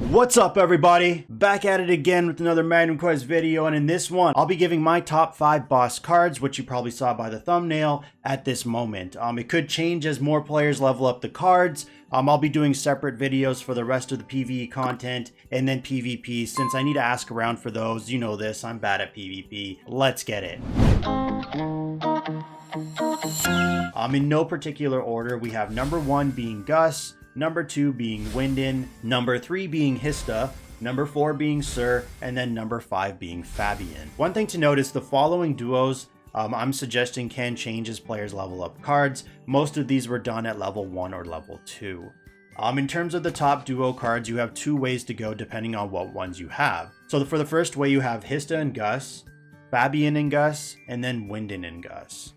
What's up everybody? Back at it again with another Magnum Quest video, and in this one I'll be giving my top 5 boss cards, which you probably saw by the thumbnail at this moment. It could change as more players level up the cards. I'll be doing separate videos for the rest of the PvE content and then PvP, since I need to ask around for those. You know this, I'm bad at PvP. Let's get it. In no particular order, we have number 1 being Gus, number 2 being Wyndon, number 3 being Hista, number 4 being Sir, and then number 5 being Fabian. One thing to note is the following duos I'm suggesting can change as players level up cards. Most of these were done at level 1 or level 2. In terms of the top duo cards, you have 2 ways to go depending on what ones you have. So for the first way, you have Hista and Gus, Fabian and Gus, and then Wyndon and Gus.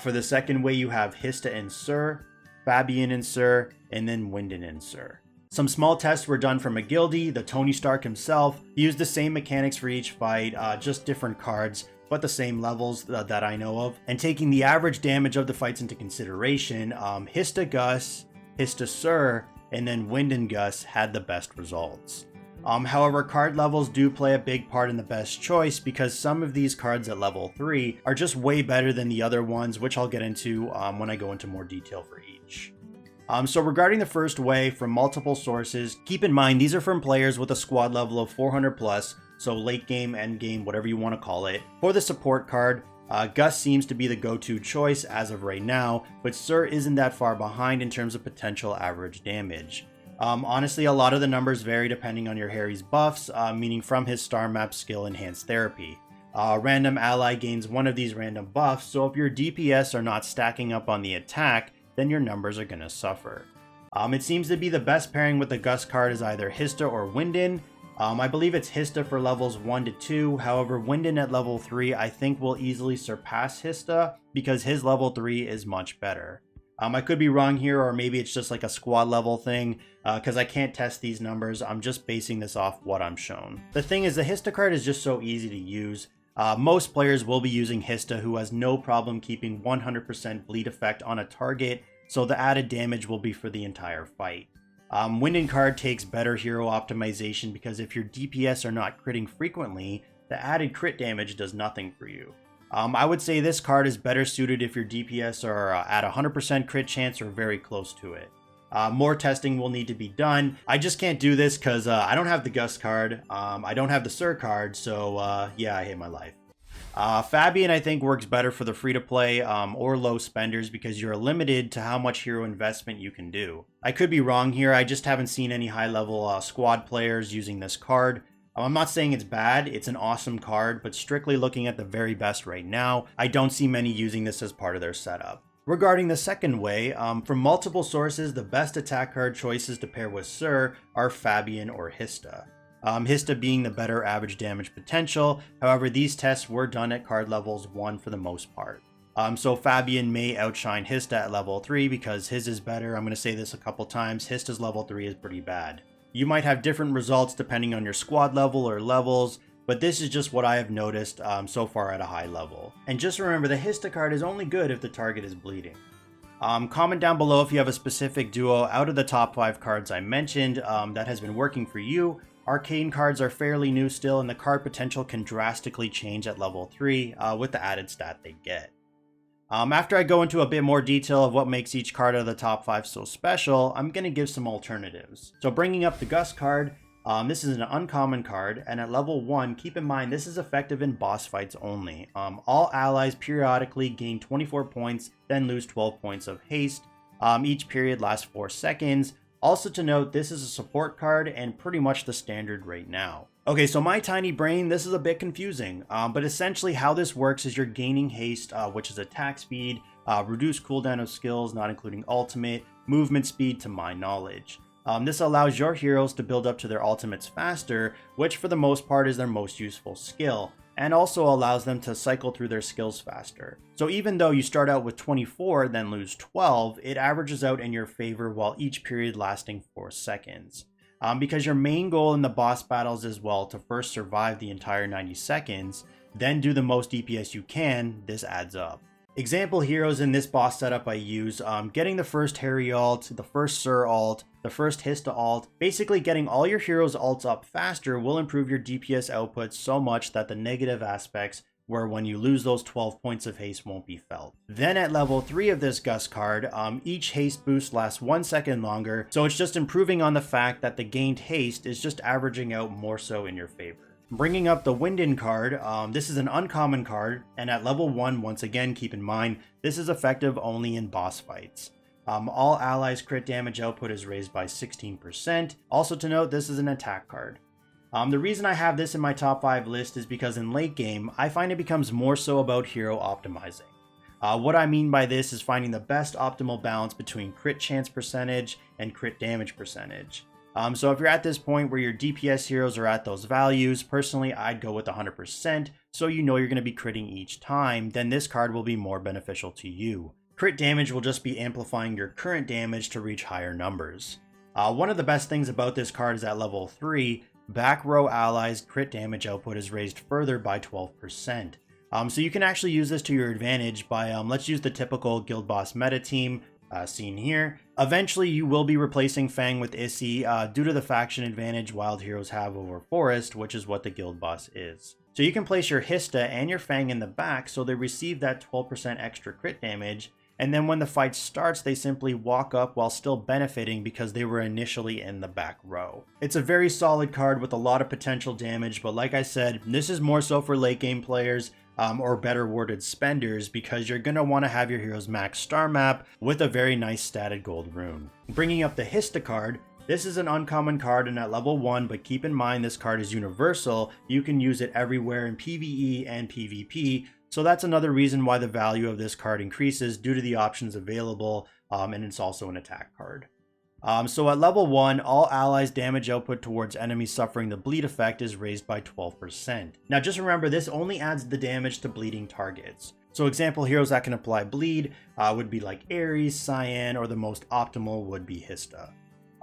For the second way, you have Hista and Sir, Fabian and Sir, and then Wyndon and Sir. Some small tests were done for McGildy, the Tony Stark himself. He used the same mechanics for each fight, just different cards, but the same levels that I know of. And taking the average damage of the fights into consideration, Hista Gus, Hista Sir, and then Wyndon Gus had the best results. However, card levels do play a big part in the best choice, because some of these cards at level 3 are just way better than the other ones, which I'll get into when I go into more detail for each. So regarding the first way, from multiple sources, keep in mind these are from players with a squad level of 400 plus, so late game, end game, whatever you want to call it. For the support card, Gus seems to be the go-to choice as of right now, but Sir isn't that far behind in terms of potential average damage. Honestly, a lot of the numbers vary depending on your Harry's buffs, meaning from his star map skill enhanced therapy. Random ally gains one of these random buffs, so if your DPS are not stacking up on the attack, then your numbers are going to suffer. It seems to be the best pairing with the Gus card is either Hista or Wyndon. I believe it's Hista for levels 1 to 2, however Wyndon at level 3 I think will easily surpass Hista because his level 3 is much better. I could be wrong here, or maybe it's just like a squad level thing, because I can't test these numbers. I'm just basing this off what I'm shown. The thing is, the Hista card is just so easy to use. Most players will be using Hista, who has no problem keeping 100% bleed effect on a target, so the added damage will be for the entire fight. Wyndon card takes better hero optimization, because if your DPS are not critting frequently, the added crit damage does nothing for you. I would say this card is better suited if your DPS are at 100% crit chance or very close to it. More testing will need to be done. I just can't do this because I don't have the Gus card, I don't have the Sir card, so yeah, I hate my life. Fabian I think works better for the free-to-play or low spenders, because you're limited to how much hero investment you can do. I could be wrong here, I just haven't seen any high-level squad players using this card. I'm not saying it's bad, it's an awesome card, but strictly looking at the very best right now, I don't see many using this as part of their setup. Regarding the second way, from multiple sources, the best attack card choices to pair with Sir are Fabian or Hista. Hista being the better average damage potential, however these tests were done at card levels 1 for the most part. So Fabian may outshine Hista at level 3 because his is better. I'm going to say this a couple times, Hista's level 3 is pretty bad. You might have different results depending on your squad level or levels, but this is just what I have noticed so far at a high level. And just remember, the Hista card is only good if the target is bleeding. Comment down below if you have a specific duo out of the top 5 cards I mentioned that has been working for you. Arcane cards are fairly new still, and the card potential can drastically change at level 3 with the added stat they get. After I go into a bit more detail of what makes each card out of the top 5 so special, I'm going to give some alternatives. So bringing up the Gus card, this is an uncommon card, and at level 1, keep in mind this is effective in boss fights only. All allies periodically gain 24 points, then lose 12 points of haste. Each period lasts 4 seconds. Also to note, this is a support card and pretty much the standard right now. Okay, so my tiny brain, this is a bit confusing, but essentially how this works is you're gaining haste, which is attack speed, reduced cooldown of skills, not including ultimate, movement speed to my knowledge. This allows your heroes to build up to their ultimates faster, which for the most part is their most useful skill, and also allows them to cycle through their skills faster. So even though you start out with 24, then lose 12, it averages out in your favor while each period lasting 4 seconds. Because your main goal in the boss battles is, well, to first survive the entire 90 seconds, then do the most DPS you can, this adds up. Example heroes in this boss setup I use, getting the first Harry ult, the first Sir ult, the first Hista ult. Basically getting all your heroes ults up faster will improve your DPS output so much that the negative aspects where when you lose those 12 points of haste won't be felt. Then at level 3 of this Gus card, each haste boost lasts 1 second longer, so it's just improving on the fact that the gained haste is just averaging out more so in your favor. Bringing up the Winden card, this is an uncommon card, and at level 1, once again, keep in mind, this is effective only in boss fights. All allies crit damage output is raised by 16%. Also to note, this is an attack card. The reason I have this in my top 5 list is because in late game, I find it becomes more so about hero optimizing. What I mean by this is finding the best optimal balance between crit chance percentage and crit damage percentage. So if you're at this point where your DPS heroes are at those values, personally I'd go with 100%, so you know you're going to be critting each time, then this card will be more beneficial to you. Crit damage will just be amplifying your current damage to reach higher numbers. One of the best things about this card is at level 3, back row allies crit damage output is raised further by 12%. So you can actually use this to your advantage by, let's use the typical guild boss meta team, seen here. Eventually you will be replacing Fang with Issy due to the faction advantage wild heroes have over Forest, which is what the guild boss is. So you can place your Hista and your Fang in the back so they receive that 12% extra crit damage, and then when the fight starts they simply walk up while still benefiting because they were initially in the back row. It's a very solid card with a lot of potential damage, but like I said, this is more so for late game players or better worded spenders, because you're going to want to have your heroes max star map with a very nice statted gold rune. Bringing up the Hista card, this is an uncommon card and at level 1, but keep in mind this card is universal. You can use it everywhere in PvE and PvP, so that's another reason why the value of this card increases due to the options available, and it's also an attack card. So at level 1, all allies damage output towards enemies suffering the bleed effect is raised by 12%. Now just remember, this only adds the damage to bleeding targets. So example heroes that can apply bleed would be like Ares, Cyan, or the most optimal would be Hista.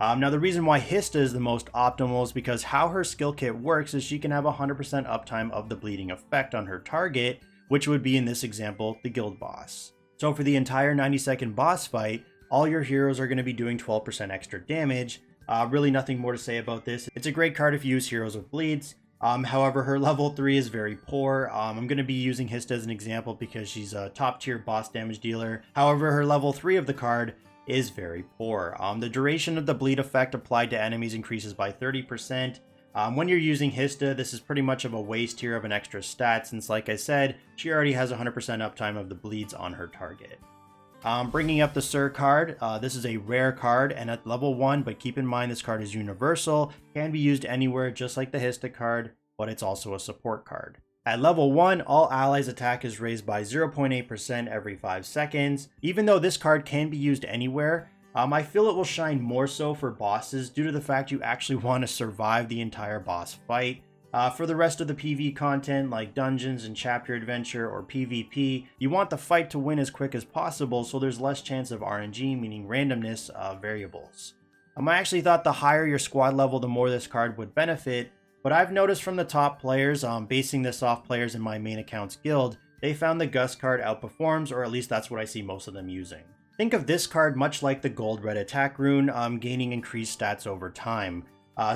Now the reason why Hista is the most optimal is because how her skill kit works is she can have 100% uptime of the bleeding effect on her target, which would be in this example, the guild boss. So for the entire 90-second boss fight, all your heroes are going to be doing 12% extra damage. Really nothing more to say about this. It's a great card if you use heroes with bleeds. However, her level 3 is very poor. I'm going to be using Hista as an example because she's a top tier boss damage dealer. However, her level 3 of the card is very poor. The duration of the bleed effect applied to enemies increases by 30%. When you're using Hista, this is pretty much of a waste here of an extra stat since, like I said, she already has 100% uptime of the bleeds on her target. Bringing up the Sir card, this is a rare card and at level 1, but keep in mind this card is universal, can be used anywhere just like the Hista card, but it's also a support card. At level 1, all allies attack is raised by 0.8% every 5 seconds. Even though this card can be used anywhere, I feel it will shine more so for bosses due to the fact you actually want to survive the entire boss fight. For the rest of the PvE content like dungeons and chapter adventure or PvP, you want the fight to win as quick as possible so there's less chance of RNG, meaning randomness of variables. I actually thought the higher your squad level, the more this card would benefit, but I've noticed from the top players, basing this off players in my main account's guild, they found the Gus card outperforms, or at least that's what I see most of them using. Think of this card much like the gold red attack rune, gaining increased stats over time.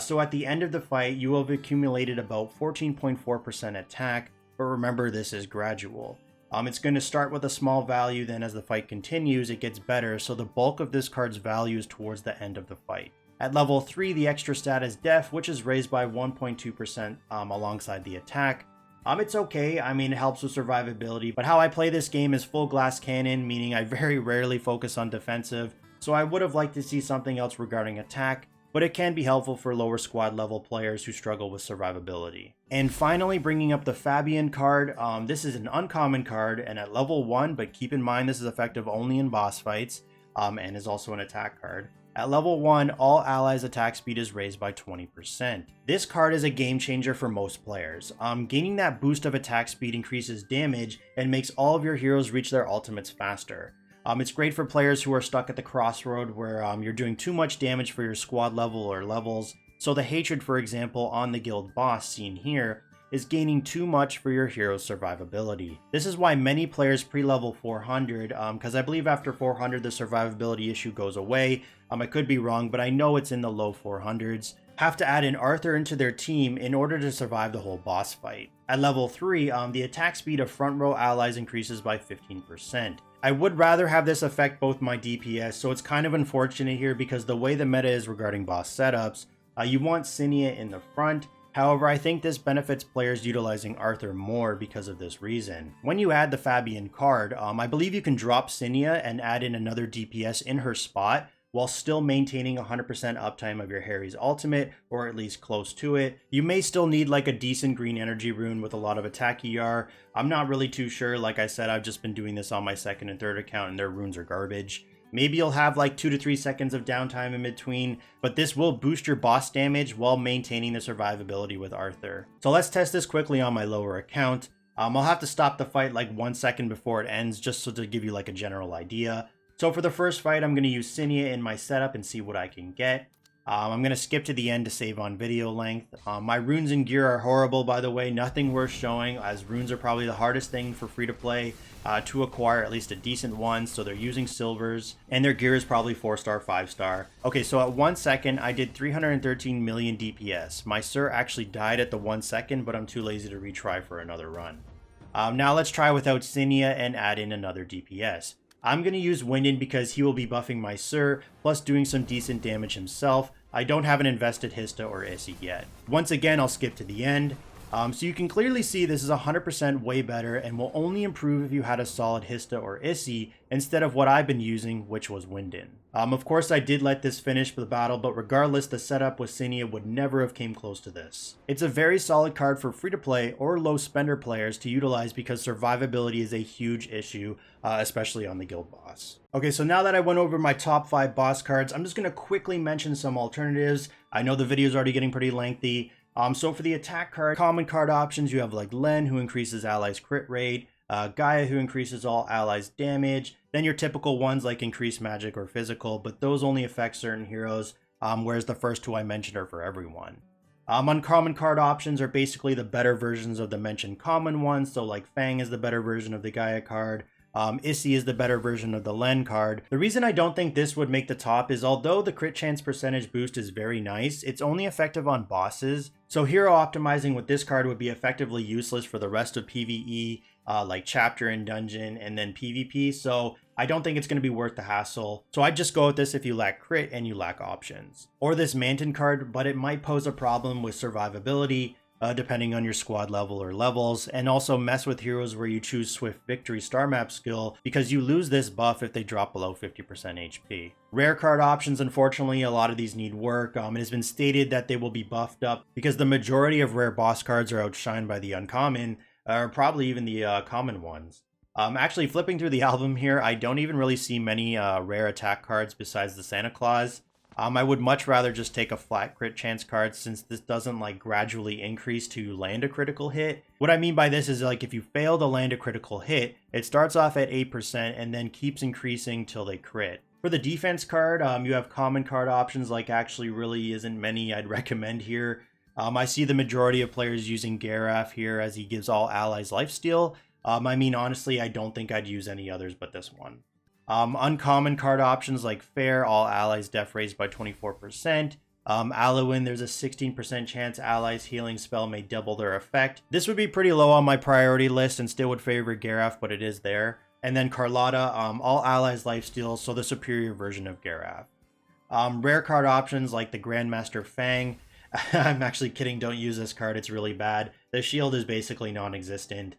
So at the end of the fight, you will have accumulated about 14.4% attack, but remember this is gradual. It's going to start with a small value, then as the fight continues, it gets better, so the bulk of this card's value is towards the end of the fight. At level 3, the extra stat is Def, which is raised by 1.2% alongside the attack. It's okay, I mean it helps with survivability, but how I play this game is full glass cannon, meaning I very rarely focus on defensive, so I would have liked to see something else regarding attack, but it can be helpful for lower squad level players who struggle with survivability. And finally, bringing up the Fabian card, this is an uncommon card and at level 1, but keep in mind this is effective only in boss fights, and is also an attack card. At level 1, all allies' attack speed is raised by 20%. This card is a game changer for most players. Gaining that boost of attack speed increases damage and makes all of your heroes reach their ultimates faster. It's great for players who are stuck at the crossroad where you're doing too much damage for your squad level or levels. So the Hatred, for example, on the guild boss seen here is gaining too much for your hero's survivability. This is why many players pre-level 400, because I believe after 400 the survivability issue goes away. I could be wrong, but I know it's in the low 400s. Have to add an Arthur into their team in order to survive the whole boss fight. At level 3, the attack speed of front row allies increases by 15%. I would rather have this affect both my DPS, so it's kind of unfortunate here because the way the meta is regarding boss setups, you want Cinia in the front. However, I think this benefits players utilizing Arthur more because of this reason. When you add the Fabian card, I believe you can drop Cinia and add in another DPS in her spot, while still maintaining 100% uptime of your Harry's ultimate, or at least close to it. You may still need like a decent green energy rune with a lot of attack ER. I'm not really too sure. Like I said, I've just been doing this on my second and third account and their runes are garbage. Maybe you'll have like 2 to 3 seconds of downtime in between, but this will boost your boss damage while maintaining the survivability with Arthur. So let's test this quickly on my lower account. I'll have to stop the fight like 1 second before it ends, just so to give you like a general idea. So for the first fight, I'm going to use Cinia in my setup and see what I can get. I'm going to skip to the end to save on video length. My runes and gear are horrible, by the way. Nothing worth showing, as runes are probably the hardest thing for free-to-play to acquire, at least a decent one. So they're using silvers, and their gear is probably 4-star, 5-star. Okay, so at 1 second, I did 313 million DPS. My Sir actually died at the 1 second, but I'm too lazy to retry for another run. Now let's try without Cinia and add in another DPS. I'm going to use Winden because he will be buffing my Sir, plus doing some decent damage himself. I don't have an invested Hista or Issy yet. Once again, I'll skip to the end. So you can clearly see this is 100% way better and will only improve if you had a solid Hista or Issy instead of what I've been using, which was Winden. Of course, I did let this finish the battle, but regardless, the setup with Cinia would never have came close to this. It's a very solid card for free-to-play or low-spender players to utilize because survivability is a huge issue, especially on the guild boss. Okay, so now that I went over my top 5 boss cards, I'm just going to quickly mention some alternatives. I know the video is already getting pretty lengthy. So for the attack card, common card options, you have like Len, who increases allies crit rate, Gaia, who increases all allies damage, then your typical ones like increased magic or physical, but those only affect certain heroes, whereas the first two I mentioned are for everyone. Uncommon card options are basically the better versions of the mentioned common ones, so like Fang is the better version of the Gaia card, Issy is the better version of the Len card. The reason I don't think this would make the top is although the crit chance percentage boost is very nice, it's only effective on bosses. So hero optimizing with this card would be effectively useless for the rest of PvE, like chapter and dungeon and then PvP. So I don't think it's going to be worth the hassle. So I'd just go with this if you lack crit and you lack options. Or this Manton card, but it might pose a problem with survivability, depending on your squad level or levels, and also mess with heroes where you choose Swift Victory star map skill because you lose this buff if they drop below 50% HP. Rare card options, unfortunately, a lot of these need work. It has been stated that they will be buffed up because the majority of rare boss cards are outshined by the uncommon, or probably even the common ones. Actually, flipping through the album here, I don't even really see many rare attack cards besides the Santa Claus. I would much rather just take a flat crit chance card since this doesn't like gradually increase to land a critical hit. What I mean by this is like if you fail to land a critical hit, it starts off at 8% and then keeps increasing till they crit. For the defense card, you have common card options like actually really isn't many I'd recommend here. I see the majority of players using Garaf here as he gives all allies lifesteal. I mean, honestly, I don't think I'd use any others but this one. Uncommon card options like Fair, all allies def raised by 24%. Alwyn, there's a 16% chance allies healing spell may double their effect. This would be pretty low on my priority list and still would favor Garaf, but it is there. And then Carlotta, all allies lifesteal, so the superior version of Garaf. Rare card options like the Grandmaster Fang. I'm actually kidding, don't use this card, it's really bad. The shield is basically non-existent.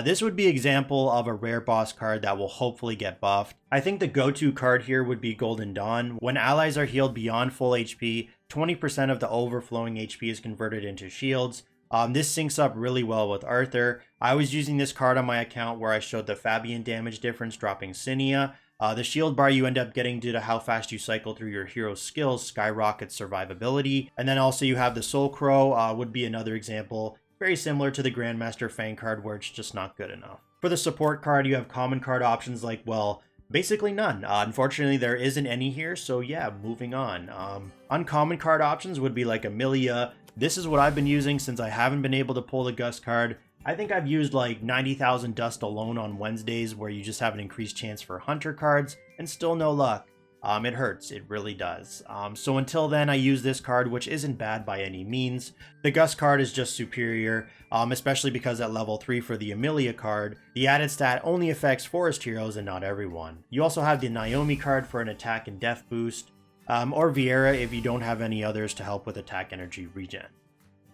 This would be an example of a rare boss card that will hopefully get buffed. I think the go-to card here would be Golden Dawn. When allies are healed beyond full HP, 20% of the overflowing HP is converted into shields. This syncs up really well with Arthur. I was using this card on my account where I showed the Fabian damage difference dropping Cinia. The shield bar you end up getting due to how fast you cycle through your hero's skills skyrockets survivability. And then also you have the Soul Crow would be another example. Very similar to the Grandmaster Fang card where it's just not good enough. For the support card, you have common card options like, well, Basically none. Unfortunately, there isn't any here, so yeah, moving on. Uncommon card options would be like Amelia. This is what I've been using since I haven't been able to pull the Gus card. I think I've used like 90,000 dust alone on Wednesdays where you just have an increased chance for Hunter cards, and still no luck. It hurts, it really does. So until then, I use this card, which isn't bad by any means. The Gus card is just superior, especially because at level 3 for the Amelia card, the added stat only affects forest heroes and not everyone. You also have the Naomi card for an attack and death boost, or Vieira if you don't have any others to help with attack energy regen.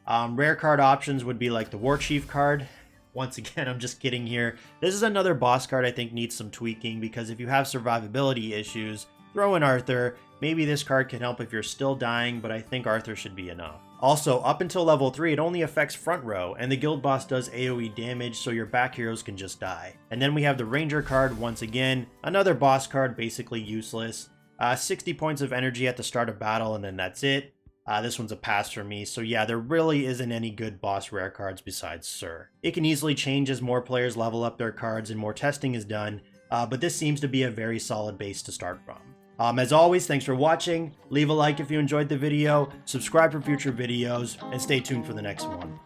Rare card options would be like the War Chief card. Once again, I'm just kidding here. This is another boss card I think needs some tweaking, because if you have survivability issues, throw in Arthur. Maybe this card can help if you're still dying, but I think Arthur should be enough. Also, up until level 3, it only affects front row, and the guild boss does AoE damage, so your back heroes can just die. And then we have the Ranger card once again, another boss card, basically useless. 60 points of energy at the start of battle, and then that's it. This one's a pass for me, so yeah, there really isn't any good boss rare cards besides Sir. It can easily change as more players level up their cards and more testing is done, but this seems to be a very solid base to start from. As always, thanks for watching. Leave a like if you enjoyed the video, subscribe for future videos, and stay tuned for the next one.